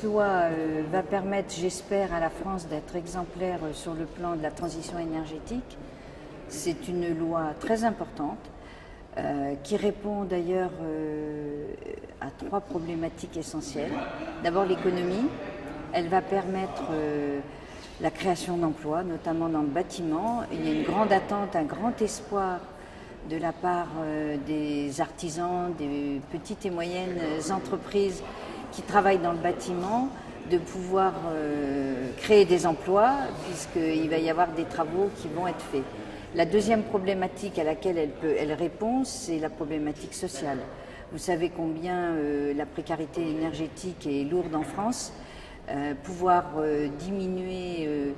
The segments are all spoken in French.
loi va permettre, j'espère, à la France d'être exemplaire sur le plan de la transition énergétique. C'est une loi très importante qui répond d'ailleurs à 3 problématiques essentielles. D'abord l'économie, elle va permettre la création d'emplois, notamment dans le bâtiment. Il y a une grande attente, un grand espoir de la part des artisans, des petites et moyennes entreprises qui travaillent dans le bâtiment, de pouvoir créer des emplois, puisqu'il va y avoir des travaux qui vont être faits. La deuxième problématique à laquelle elle répond, c'est la problématique sociale. Vous savez combien la précarité énergétique est lourde en France. Pouvoir diminuer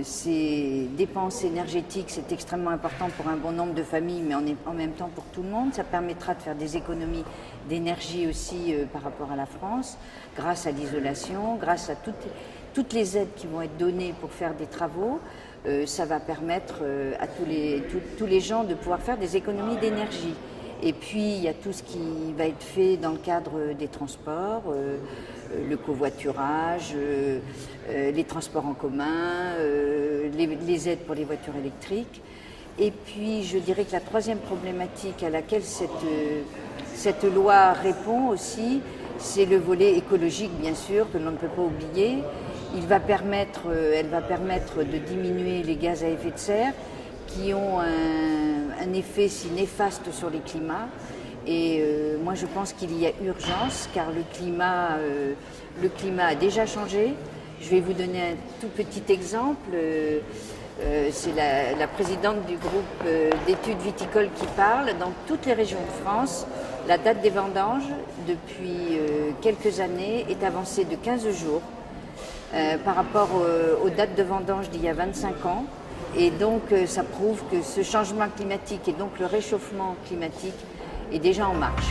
ces dépenses énergétiques, c'est extrêmement important pour un bon nombre de familles, mais en même temps pour tout le monde. Ça permettra de faire des économies d'énergie aussi par rapport à la France, grâce à l'isolation, grâce à toutes les aides qui vont être données pour faire des travaux. Ça va permettre à tous les gens de pouvoir faire des économies d'énergie. Et puis, il y a tout ce qui va être fait dans le cadre des transports, le covoiturage, les transports en commun, les aides pour les voitures électriques. Et puis, je dirais que la troisième problématique à laquelle cette loi répond aussi, c'est le volet écologique, bien sûr, que l'on ne peut pas oublier. Elle va permettre de diminuer les gaz à effet de serre, qui ont un effet si néfaste sur les climats. Et moi je pense qu'il y a urgence, car le climat a déjà changé. Je vais vous donner un tout petit exemple. C'est la présidente du groupe d'études viticoles qui parle. Dans toutes les régions de France, la date des vendanges, depuis quelques années, est avancée de 15 jours par rapport aux dates de vendange d'il y a 25 ans. Et donc ça prouve que ce changement climatique et donc le réchauffement climatique est déjà en marche.